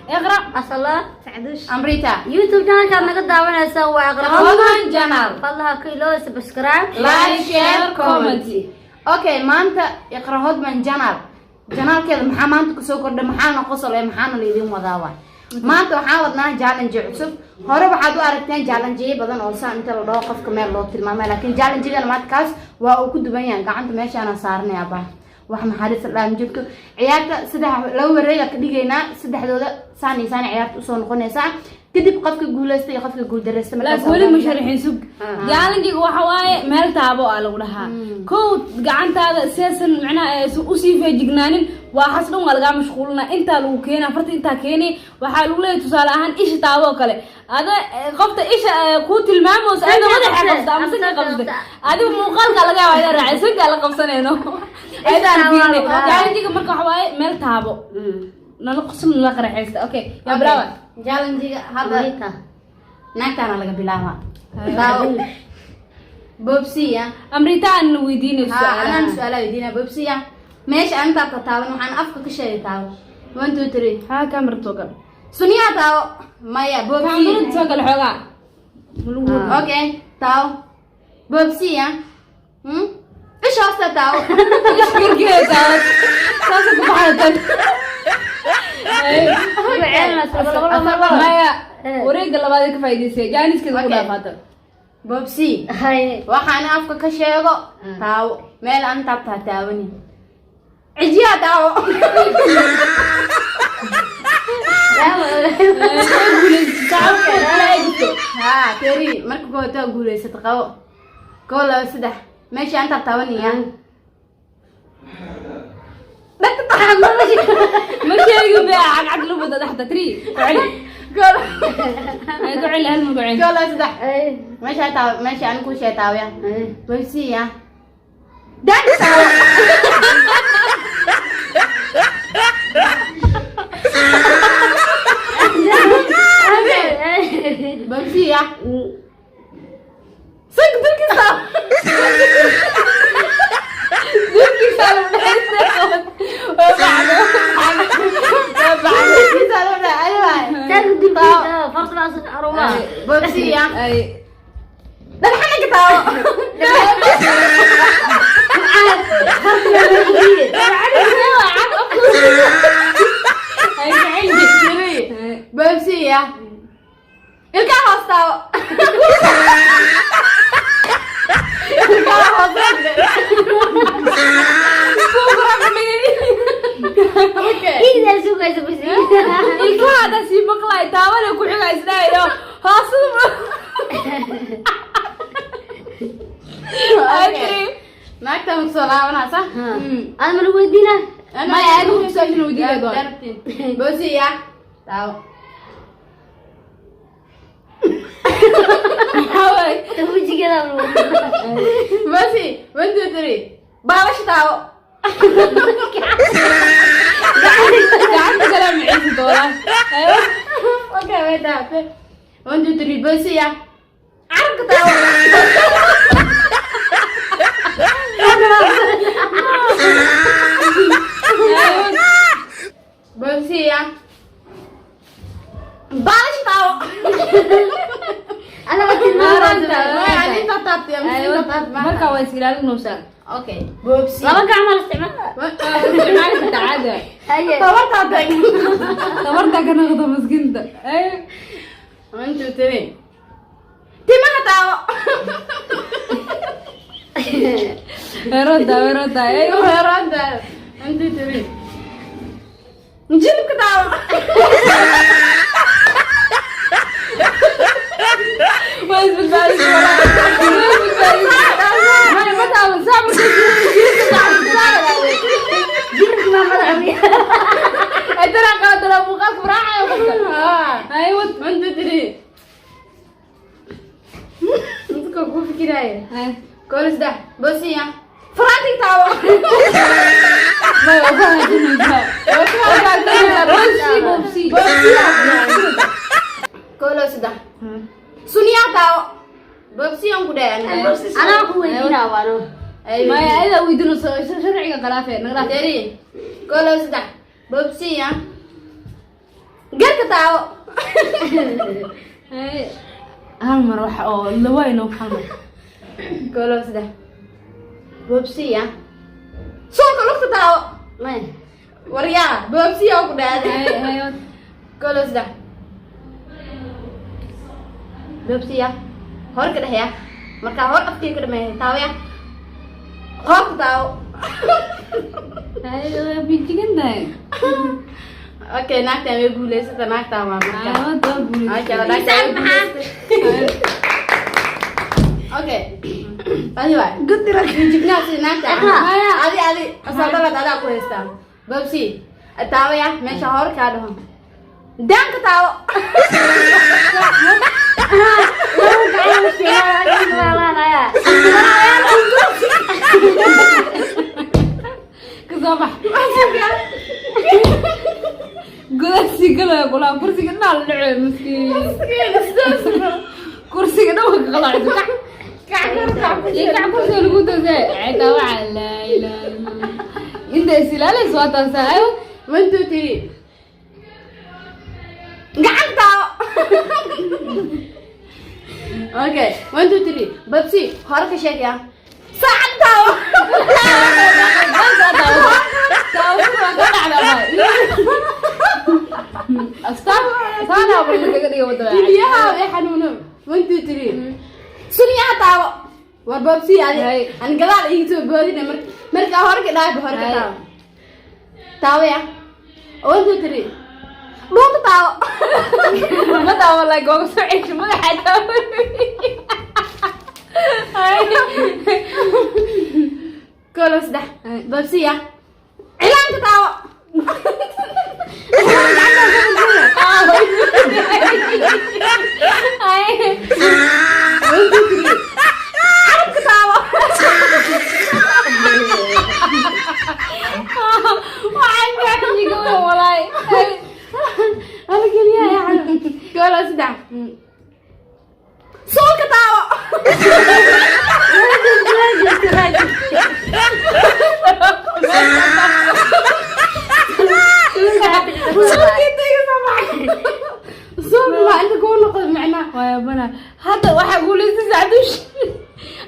اقرأ أصلا سعدوش أمريتا يوتيوب channel كان نقدر دعونا سوا اقرأ هودمان جانال فالله كيلو سبسكرايب لايك شير كومنتي اوكي maanta iqra hodman janaalkeeda maxaa maanta ku soo kordhay maxaana qosol ee maxaana leedin wadaawaa maanta waxaan wadnaa challenge cusub hore waxaad u aragteen challenge badan oo saan inta la dhaho qofka meel loo tilmaamay laakiin challenge-gan maanta kaas waa uu ku duwan yahay gacanta meeshaana saarnay abaa wax naxariis la jirto ciyaarta saddex laba wareeg ka dhigaynaa saddexdooda saan ciyaarta u soo noqonaysaa kadib qofka guuleystay iyo qofka guul dareystay لا كل مشارحين سوق جالنجي وحواي مال تابو على ودها كو قعنت هذا أساسا معنا أسي في جنانين وحصلهم على مشغولنا أنت لو كينا فرت أنت كيني وحالوا لي تصالحان إيش تابو كله هذا قفت إيش قوت الماموس أنا ما ده حاجة قفت أمسك قفت هذا مقال قال جا وايد رعيسك قال قفصنا هنا هذا فيني جالنجي كمرك حواي مال تابو نلقسم نلقى رحيست أوكي يا براوة challenge-ga hadda naagtaana laga bilaabaa daawo bobsiya أمريكان ويدين السؤال anaan su'aala weydiinaa bobsiya meesha anta taaban waxaan afka ka sheegay taawo 1 2 3 ها كاميرا توقع suniya taawo maya كاميرا bobsiya توقع الحوغا okay taawo bobsiya ايش هسه taawo ايش كيركي تاوت ساسا كبحرة مايا وريق اللبادي كفايديسي جانيس كذا كلها فاتر bobsi هاي waxaan afka ka sheego taawo meel aan taabtaa taawani cijiya taawo ها تري مركب كوتا قولي ستقاو كولا سدح ماشي أنت بتاوني لا تطحن ماشي يجوا بيها عقلوا بدأ تحت تري تعلي كولا تعلي هالمقعين كولا سدح ماشي أنت ماشي أنا كل شيء تاويا بيسي يا دان تاو بيسي يا صدق دلك تاو دول سالوا بحيث فرص ناس أروما بوبسي يا اي ده الحنك تاو بوبسي يا الكهوس تاو إذا سوق إذا بس الكا هذا سي مقلاي تاوله ku xigaysnaayo haasada naagta ma soo laabanaysa أنا من ودينا ما yaadu ku soo jino wadiga doon بوبسي يا تاو haway توجي كذا بوبسي 1 2 3 باوش تاو gacanta kala miciisi doonaan ayo اوكي وين تاو 1 2 3 بوبسي يا عرق تاو بوبسي يا باوش تاو أنا قلت يعني تطط يا مسكين تطط marka way silaalinaysaa اوكي بوبسي لما كعمل استعمال isticmaalka tacaada هاي طورت هذاك tabarta ka noqdo miskiinta ay 1 2 3 تما تاو weerada ay رد 1 2 3 نجيبك تاو way isbadbaadis wala ma taawan saabu جيرك ما مدعمي ay tara qaadala muuqaalka raacayo ay wad 1 2 3 انت كوكو فكراي ay كولس ده بوسي يا فرانتي تاو may ogaanaysaa بوبسي كولس ده سونيا تاو بوبسي يوم كده أنا هو ودينا وانو ايوه may ayda weydino sharciga qalaafee nagra تري كولس ده بوبسي يا garka daawo hal mar waxa oo lawayno hal mar golo sida bobsiya soonka lugta daawo may waryaa bobsiya ku dhaaday golo sida bobsiya hor ka dhaxaya marka hor afkii ka dhameeyay taawaya qof daawo bijigan day okay naagta way guuleysata naagta waa marka okay adiwa gudira jigna si naagta adi asadala dada ku heystaa babsi taawaya meesha hor ka dhaho danka taawo كذا قلت قلا قلا كرسي قلنا اللعب مسكين كرسي قلنا وقلا يقع كرسي اللي قلت زي عيدا وعلا لا اله الا الله انت سلالة سواتا سايو وانتو تري قعدت اوكي وانتو تري ببسي هارك شيك يا ساعدتها يا حنونو وانتو تري سوريا تاو وبابسي هذه انا قال يجي بودينا مركا هورك داي بهورك تاو تاو يا وانتو تري لوك تاو ما تاو والله قوم سعيش ما حدا كولوس ده بابسي يا علان تاو هذا واحد يقول لي تساعدوش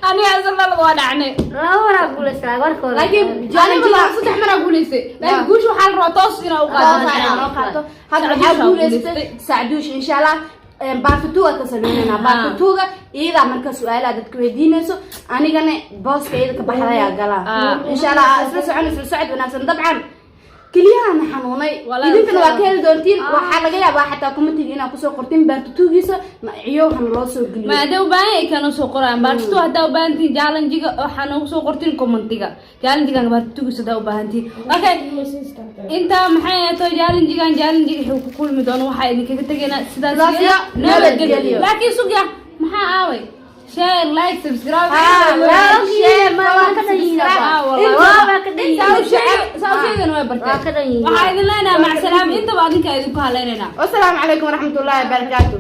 انا اصلا لا ودعني لا ورا اقول اسراغ لكن جاني والله صدح من اقول لي لا تقولش وحال روتوس انا وقاعد هذا حقول ساعدوش ان شاء الله baartutuga ka sameynayna baartutuga iyada marka su'aalaha dadka weydiinayso anigana booska iyada ka baxaya gala insha Allah isla socod wanaagsan dabcan kaliyaha xanuunay idinkana waa ka heli doontiin waxa laga yaabaa xataa commentiga inaad ku soo qortiin baartutugiisa ciyohan loo soo geliyo maadaama baan kana soo qoraan baartutu hadaa u baahantiin challenge-ga waxaan ugu soo qortiin commentiga challenge-ga baartutugiisa hadaa u baahantiin okay inta maxay tahay challenge-ga wuxuu ku kulmi doona waxa idinkaga tageena sidaas nabadgelyo laakiin suuqa maxaa aaway share like subscribe share ma waa ka dhigayna waa ka سأشيدنا ويبرتين وحايد لنا مع سلام انت بعدين كايدو كهالينا والسلام عليكم ورحمة الله وبركاته